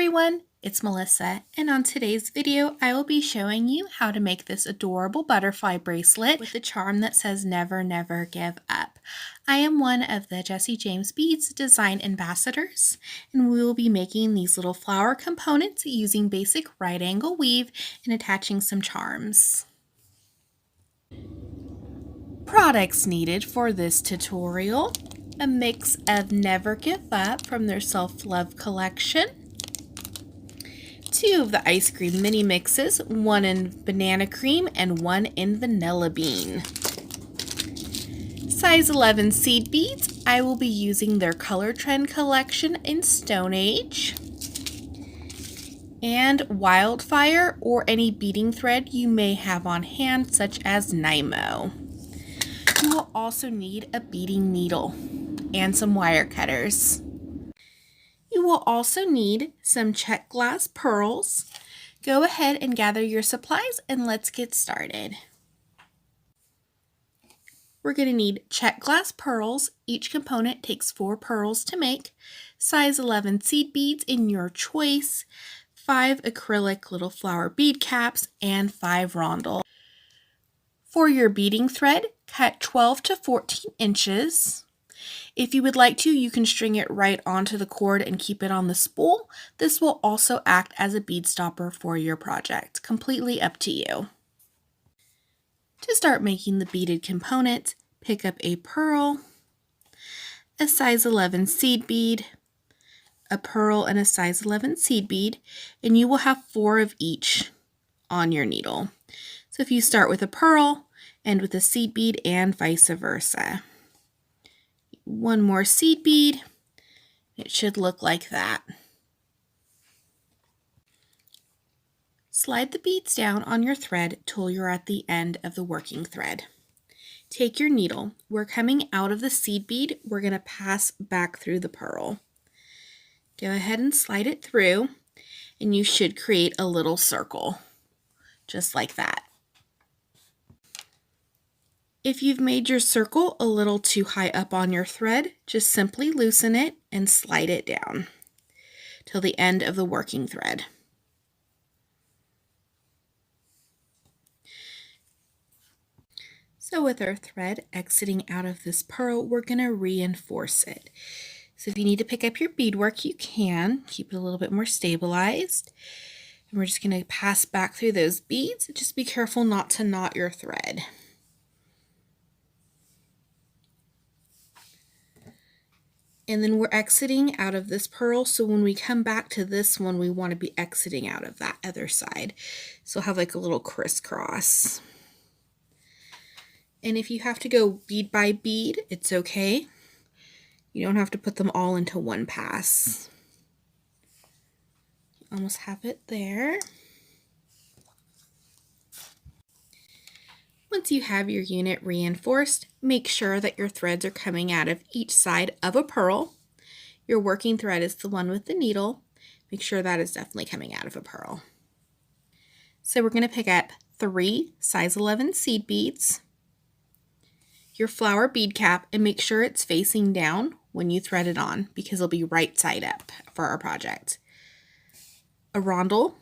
everyone, it's Melissa, and on today's video I will be showing you how to make this adorable butterfly bracelet with the charm that says never never give up. I am one of the Jesse James Beads design ambassadors, and we will be making these little flower components using basic right angle weave and attaching some charms. Products needed for this tutorial: a mix of Never Give Up from their Self-Love collection, 2 of the ice cream mini mixes, 1 in banana cream and 1 in vanilla bean. Size 11 seed beads. I will be using their Color Trend collection in Stone Age. And Wildfire or any beading thread you may have on hand, such as Nymo. You will also need a beading needle and some wire cutters. You will also need some check glass pearls. Go ahead and gather your supplies and let's get started. We're going to need check glass pearls. Each component takes 4 pearls to make. Size 11 seed beads in your choice. 5 acrylic little flower bead caps and 5 rondelles. For your beading thread, cut 12 to 14 inches. If you would like to, you can string it right onto the cord and keep it on the spool. This will also act as a bead stopper for your project. Completely up to you. To start making the beaded component, pick up a pearl, a size 11 seed bead, a pearl and a size 11 seed bead, and you will have 4 of each on your needle. So if you start with a pearl, end with a seed bead and vice versa. 1 more seed bead. It should look like that. Slide the beads down on your thread till you're at the end of the working thread. Take your needle. We're coming out of the seed bead. We're going to pass back through the pearl. Go ahead and slide it through, and you should create a little circle, just like that. If you've made your circle a little too high up on your thread, just simply loosen it and slide it down till the end of the working thread. So with our thread exiting out of this pearl, we're going to reinforce it. So if you need to pick up your beadwork, you can. Keep it a little bit more stabilized. And we're just going to pass back through those beads. Just be careful not to knot your thread. And then we're exiting out of this pearl, so when we come back to this one, we want to be exiting out of that other side. So we'll have like a little crisscross. And if you have to go bead by bead, it's okay. You don't have to put them all into one pass. You almost have it there. Once you have your unit reinforced, make sure that your threads are coming out of each side of a pearl. Your working thread is the one with the needle. Make sure that is definitely coming out of a pearl. So we're going to pick up 3 size 11 seed beads, your flower bead cap, and make sure it's facing down when you thread it on because it'll be right side up for our project. A rondelle,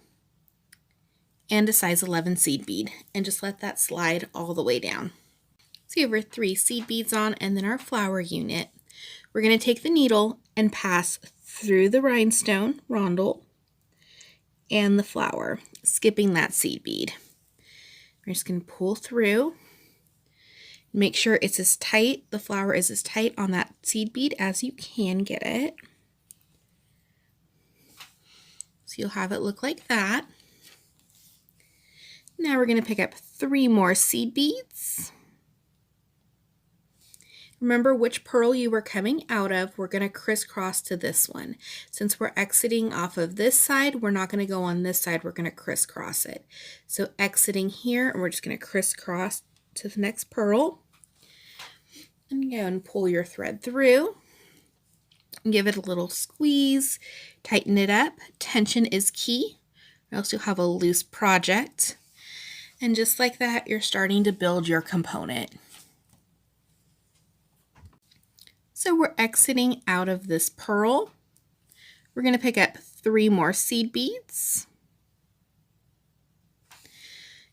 and a size 11 seed bead, and just let that slide all the way down. So you have our 3 seed beads on, and then our flower unit. We're going to take the needle and pass through the rhinestone rondelle and the flower, skipping that seed bead. We're just going to pull through. Make sure it's as tight, the flower is as tight on that seed bead as you can get it. So you'll have it look like that. Now we're going to pick up 3 more seed beads. Remember which pearl you were coming out of. We're going to crisscross to this one. Since we're exiting off of this side, we're not going to go on this side. We're going to crisscross it. So exiting here, and we're just going to crisscross to the next pearl. And go and pull your thread through. And give it a little squeeze. Tighten it up. Tension is key, or else you'll have a loose project. And just like that, you're starting to build your component. So we're exiting out of this pearl. We're going to pick up 3 more seed beads.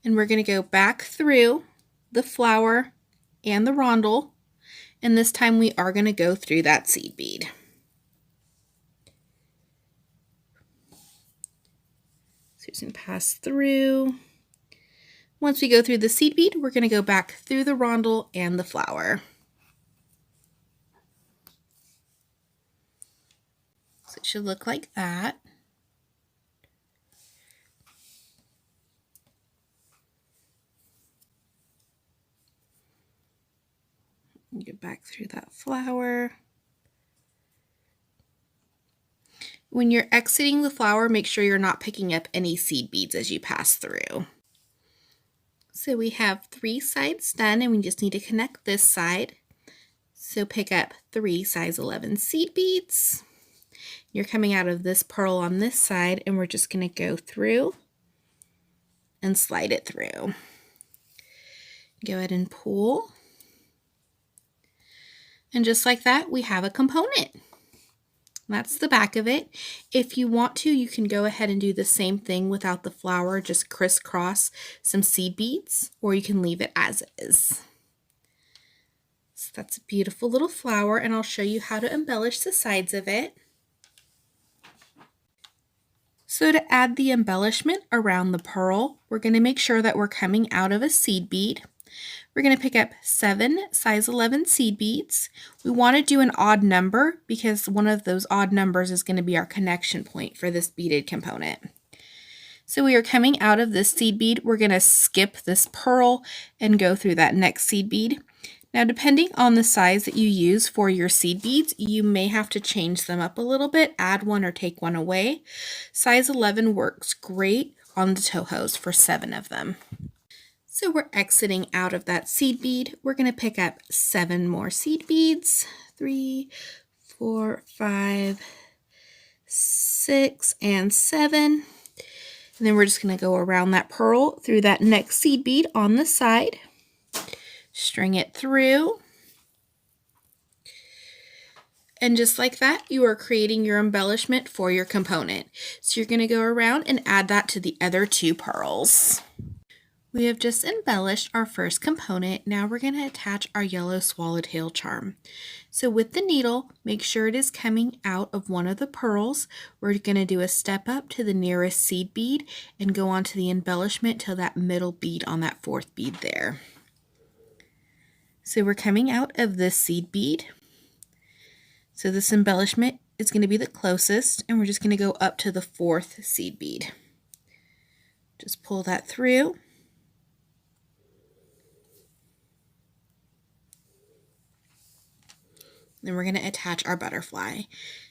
And we're going to go back through the flower and the rondel, and this time we are going to go through that seed bead. So just going to pass through. Once we go through the seed bead, we're going to go back through the rondel and the flower. So it should look like that. Get back through that flower. When you're exiting the flower, make sure you're not picking up any seed beads as you pass through. So we have 3 sides done, and we just need to connect this side. So pick up 3 size 11 seed beads. You're coming out of this pearl on this side, and we're just going to go through and slide it through. Go ahead and pull. And just like that, we have a component. That's the back of it. If you want to, you can go ahead and do the same thing without the flower, just crisscross some seed beads, or you can leave it as is. So that's a beautiful little flower, and I'll show you how to embellish the sides of it. So to add the embellishment around the pearl, we're going to make sure that we're coming out of a seed bead. We're going to pick up 7 size 11 seed beads. We want to do an odd number because one of those odd numbers is going to be our connection point for this beaded component. So we are coming out of this seed bead. We're going to skip this pearl and go through that next seed bead. Now, depending on the size that you use for your seed beads, you may have to change them up a little bit, add one or take one away. Size 11 works great on the tohos for 7 of them. So we're exiting out of that seed bead. We're going to pick up 7 more seed beads. 3, 4, 5, 6, and 7. And then we're just going to go around that pearl through that next seed bead on the side. String it through. And just like that, you are creating your embellishment for your component. So you're going to go around and add that to the other 2 pearls. We have just embellished our first component. Now we're going to attach our yellow swallowtail charm. So with the needle, make sure it is coming out of one of the pearls. We're going to do a step up to the nearest seed bead and go on to the embellishment till that middle bead on that 4th bead there. So we're coming out of this seed bead. So this embellishment is going to be the closest, and we're just going to go up to the 4th seed bead. Just pull that through. Then we're going to attach our butterfly.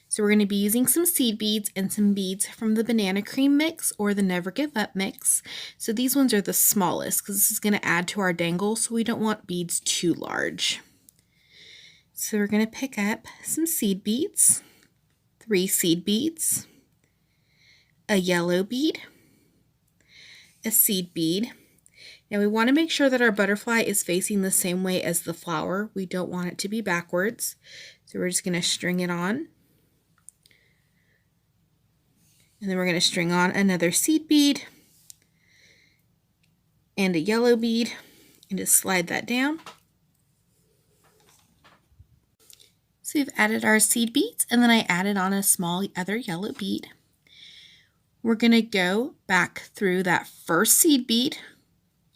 So we're going to be using some seed beads and some beads from the banana cream mix or the Never Give Up mix. So these ones are the smallest because this is going to add to our dangle, so we don't want beads too large. So we're going to pick up some seed beads, 3 seed beads, a yellow bead, a seed bead. Now we want to make sure that our butterfly is facing the same way as the flower. We don't want it to be backwards. So we're just going to string it on. And then we're going to string on another seed bead and a yellow bead and just slide that down. So we've added our seed beads, and then I added on a small other yellow bead. We're going to go back through that first seed bead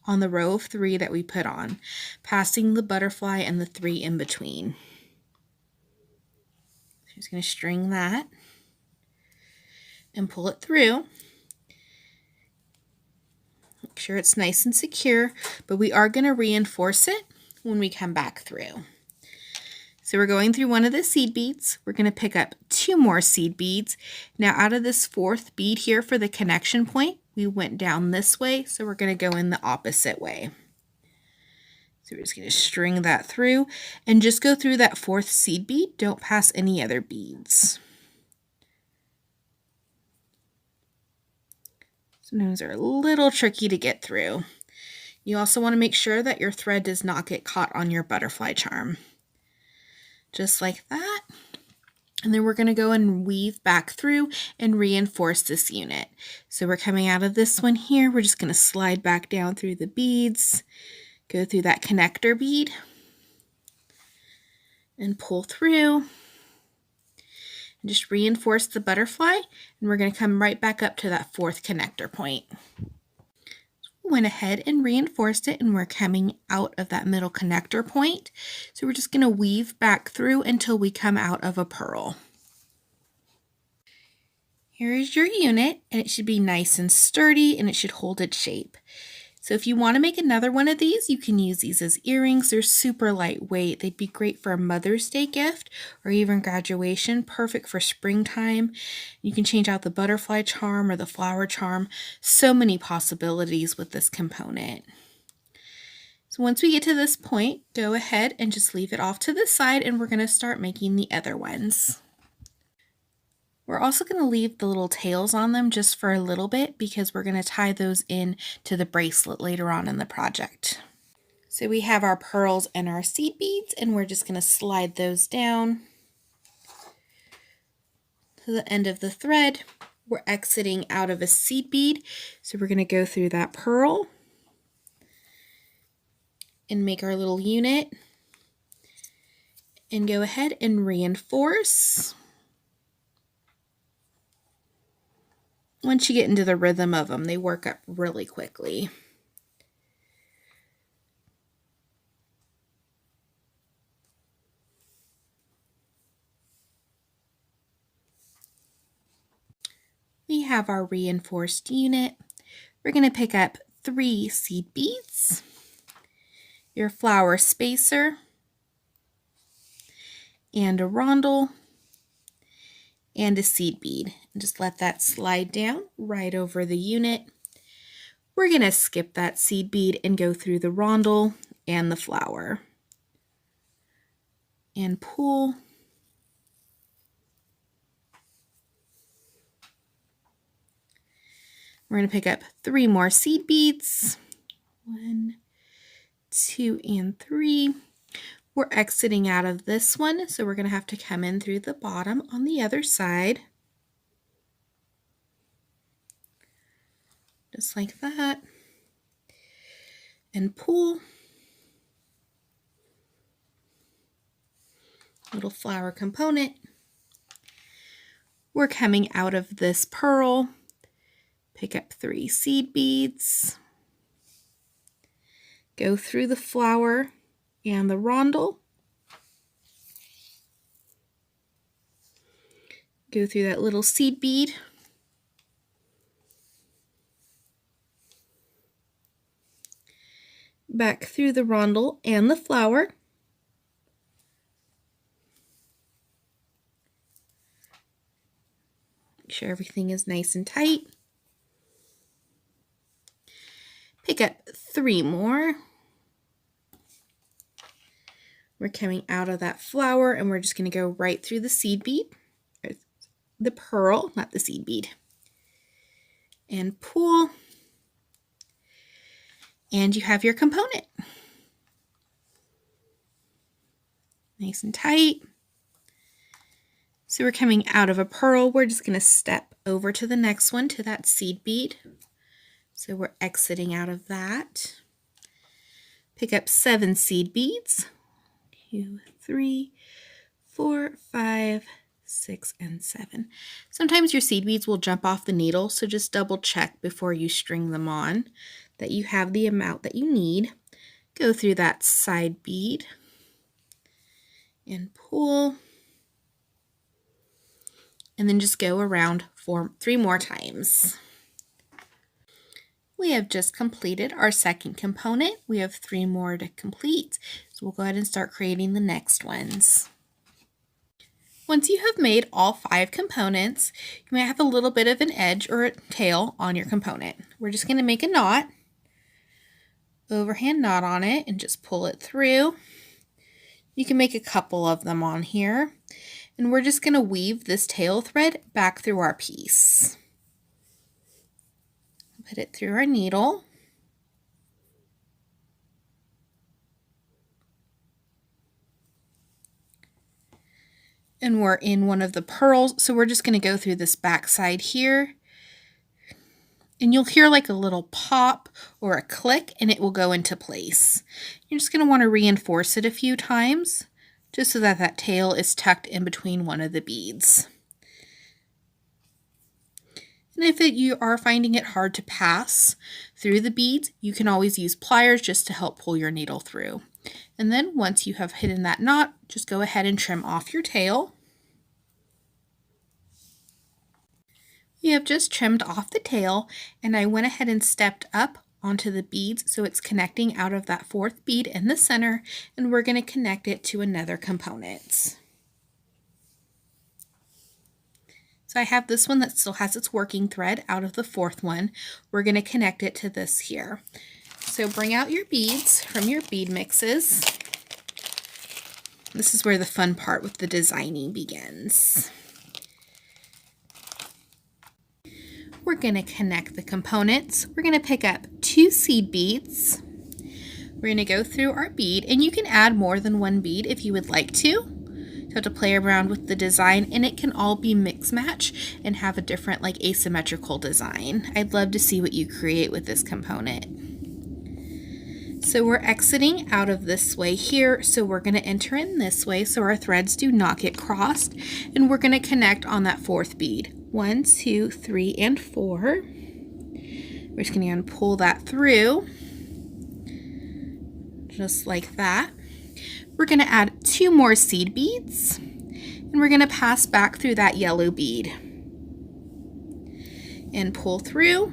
on the row of 3 that we put on, passing the butterfly and the 3 in between. So just going to string that and pull it through. Make sure it's nice and secure, but we are going to reinforce it when we come back through. So we're going through one of the seed beads. We're going to pick up 2 more seed beads. Now out of this 4th bead here for the connection point, we went down this way, so we're going to go in the opposite way. So we're just going to string that through and just go through that 4th seed bead. Don't pass any other beads. Sometimes they're a little tricky to get through. You also want to make sure that your thread does not get caught on your butterfly charm. Just like that. And then we're going to go and weave back through and reinforce this unit. So we're coming out of this one here. We're just going to slide back down through the beads, go through that connector bead, and pull through. And just reinforce the butterfly. And we're going to come right back up to that 4th connector point. Went ahead and reinforced it, and we're coming out of that middle connector point. So we're just going to weave back through until we come out of a pearl. Here is your unit, and it should be nice and sturdy, and it should hold its shape. So if you want to make another one of these, you can use these as earrings. They're super lightweight. They'd be great for a Mother's Day gift or even graduation, perfect for springtime. You can change out the butterfly charm or the flower charm. So many possibilities with this component. So once we get to this point, go ahead and just leave it off to the side, and we're going to start making the other ones. We're also going to leave the little tails on them just for a little bit because we're going to tie those in to the bracelet later on in the project. So we have our pearls and our seed beads, and we're just going to slide those down to the end of the thread. We're exiting out of a seed bead, so we're going to go through that pearl and make our little unit and go ahead and reinforce. Once you get into the rhythm of them, they work up really quickly. We have our reinforced unit. We're going to pick up 3 seed beads, your flower spacer, and a rondel, and a seed bead. And just let that slide down right over the unit. We're going to skip that seed bead and go through the rondel and the flower. And pull. We're going to pick up 3 more seed beads. 1, 2, and 3. We're exiting out of this one, so we're going to have to come in through the bottom on the other side. Just like that. And pull. Little flower component. We're coming out of this pearl. Pick up 3 seed beads. Go through the flower and the rondel. Go through that little seed bead. Back through the rondel and the flower. Make sure everything is nice and tight. Pick up 3 more. We're coming out of that flower, and we're just going to go right through the seed bead, or the pearl, not the seed bead, and pull, and you have your component. Nice and tight. So we're coming out of a pearl. We're just going to step over to the next one, to that seed bead. So we're exiting out of that. Pick up 7 seed beads. 2, 3, 4, 5, 6, and 7. Sometimes your seed beads will jump off the needle, so just double check before you string them on that you have the amount that you need. Go through that side bead and pull, and then just go around 3 more times. We have just completed our second component. We have 3 more to complete, so we'll go ahead and start creating the next ones. Once you have made all 5 components, you might have a little bit of an edge or a tail on your component. We're just going to make a knot, overhand knot on it, and just pull it through. You can make a couple of them on here, and we're just going to weave this tail thread back through our piece. Put it through our needle. And we're in one of the pearls, so we're just going to go through this back side here. And you'll hear like a little pop or a click, and it will go into place. You're just going to want to reinforce it a few times, just so that that tail is tucked in between one of the beads. And if you are finding it hard to pass through the beads, you can always use pliers just to help pull your needle through. And then once you have hidden that knot, just go ahead and trim off your tail. We have just trimmed off the tail, and I went ahead and stepped up onto the beads so it's connecting out of that fourth bead in the center, and we're going to connect it to another component. So I have this one that still has its working thread out of the fourth one. We're going to connect it to this here. So bring out your beads from your bead mixes. This is where the fun part with the designing begins. We're going to connect the components. We're going to pick up 2 seed beads. We're going to go through our bead, and you can add more than one bead if you would like to. You have to play around with the design, and it can all be mix match and have a different like asymmetrical design. I'd love to see what you create with this component. So we're exiting out of this way here, so we're going to enter in this way so our threads do not get crossed, and we're going to connect on that fourth bead. 1, 2, 3, and 4. We're just going to pull that through, just like that. We're going to add 2 more seed beads, and we're going to pass back through that yellow bead and pull through.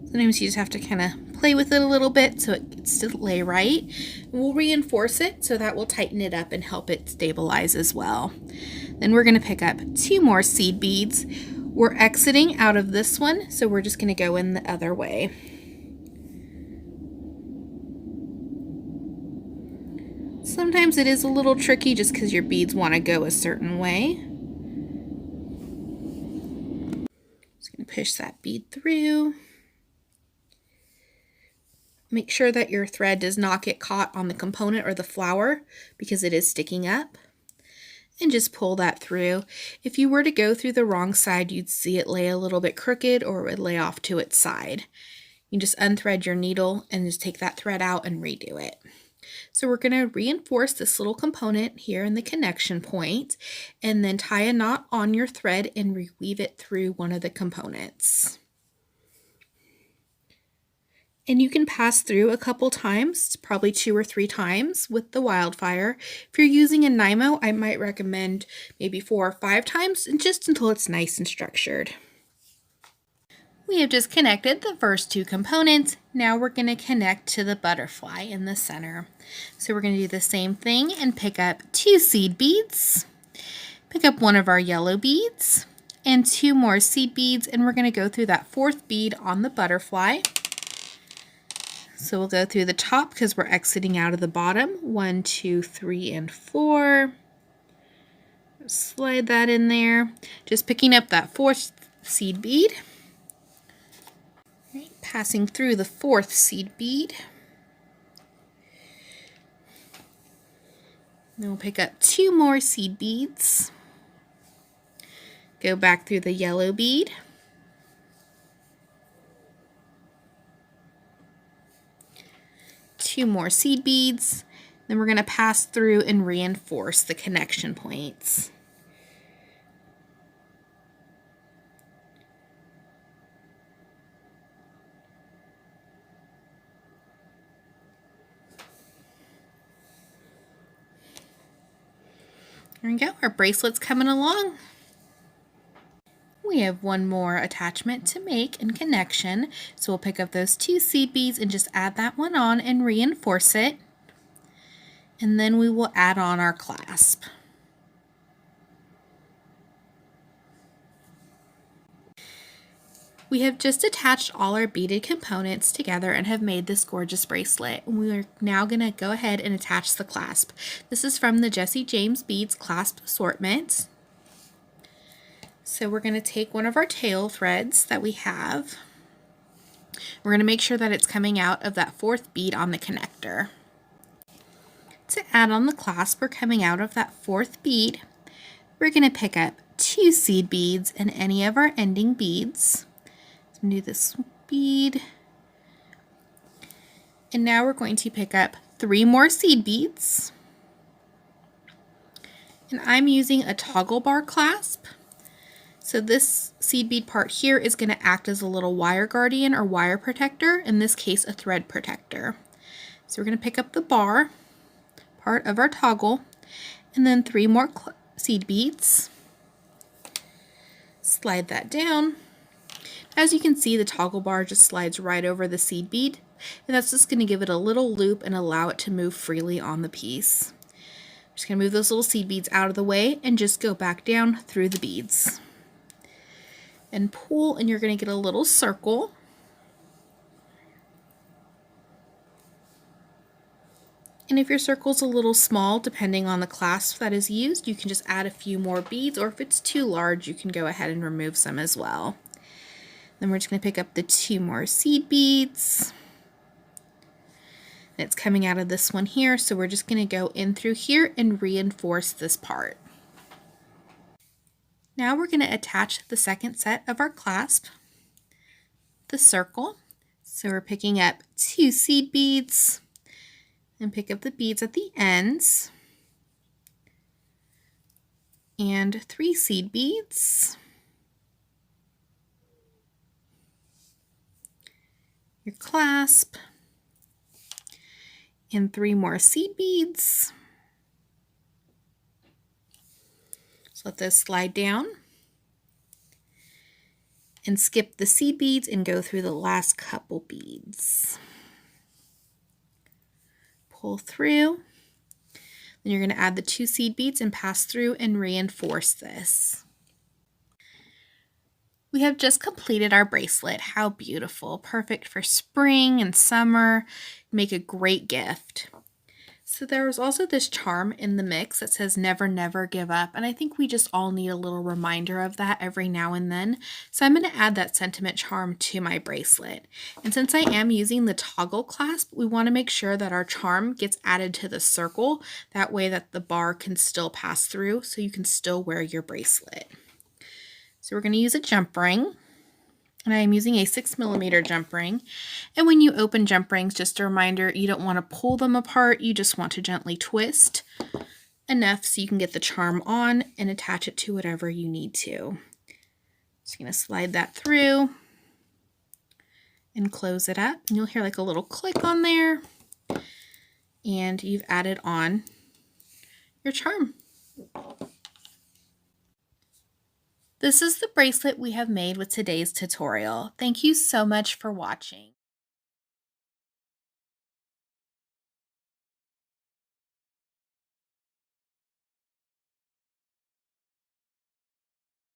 Sometimes you just have to kind of play with it a little bit so it gets to lay right. We'll reinforce it so that will tighten it up and help it stabilize as well. Then we're going to pick up 2 more seed beads. We're exiting out of this one, so we're just going to go in the other way. Sometimes it is a little tricky just because your beads want to go a certain way. Just going to push that bead through. Make sure that your thread does not get caught on the component or the flower because it is sticking up. And just pull that through. If you were to go through the wrong side, you'd see it lay a little bit crooked or it would lay off to its side. You just unthread your needle and just take that thread out and redo it. So we're going to reinforce this little component here in the connection point, and then tie a knot on your thread and reweave it through one of the components. And you can pass through a couple times, probably 2 or 3 times with the wildfire. If you're using a Nymo, I might recommend maybe 4 or 5 times, and just until it's nice and structured. We have just connected the first 2 components. Now we're going to connect to the butterfly in the center. So we're going to do the same thing and pick up 2 seed beads, pick up one of our yellow beads, and 2 more seed beads, and we're going to go through that 4th bead on the butterfly. So we'll go through the top because we're exiting out of the bottom. 1, 2, 3, and 4. Slide that in there. Just picking up that 4th seed bead. Right, passing through the 4th seed bead. Then we'll pick up 2 more seed beads. Go back through the yellow bead. 2 more seed beads. Then we're going to pass through and reinforce the connection points. There we go, our bracelet's coming along. We have one more attachment to make in connection, so we'll pick up those 2 seed beads and just add that one on and reinforce it. And then we will add on our clasp. We have just attached all our beaded components together and have made this gorgeous bracelet. We're now going to go ahead and attach the clasp. This is from the Jesse James Beads Clasp Assortment. So we're going to take one of our tail threads that we have. We're going to make sure that it's coming out of that 4th bead on the connector. To add on the clasp, we're coming out of that fourth bead. We're going to pick up 2 seed beads and any of our ending beads. So I'm going to do this bead. And now we're going to pick up 3 more seed beads. And I'm using a toggle bar clasp. So this seed bead part here is going to act as a little wire guardian or wire protector, in this case a thread protector. So we're going to pick up the bar part of our toggle and then 3 more seed beads. Slide that down. As you can see, the toggle bar just slides right over the seed bead, and that's just going to give it a little loop and allow it to move freely on the piece. I'm just going to move those little seed beads out of the way and just go back down through the beads. And pull, and you're going to get a little circle. And if your circle's a little small, depending on the clasp that is used, you can just add a few more beads, or if it's too large, you can go ahead and remove some as well. Then we're just going to pick up the 2 more seed beads. And it's coming out of this one here, so we're just going to go in through here and reinforce this part. Now we're going to attach the second set of our clasp, the circle. So we're picking up 2 seed beads and pick up the beads at the ends, and 3 seed beads, your clasp, and 3 more seed beads. So let those slide down and skip the seed beads and go through the last couple beads. Pull through. Then you're going to add the 2 seed beads and pass through and reinforce this. We have just completed our bracelet. How beautiful. Perfect for spring and summer. Make a great gift. So there was also this charm in the mix that says never, never give up. And I think we just all need a little reminder of that every now and then. So I'm going to add that sentiment charm to my bracelet. And since I am using the toggle clasp, we want to make sure that our charm gets added to the circle. That way that the bar can still pass through so you can still wear your bracelet. So we're going to use a jump ring. And I am using a 6mm jump ring. And when you open jump rings, just a reminder, you don't want to pull them apart. You just want to gently twist enough so you can get the charm on and attach it to whatever you need to. Just going to slide that through and close it up. And you'll hear like a little click on there. And you've added on your charm. This is the bracelet we have made with today's tutorial. Thank you so much for watching.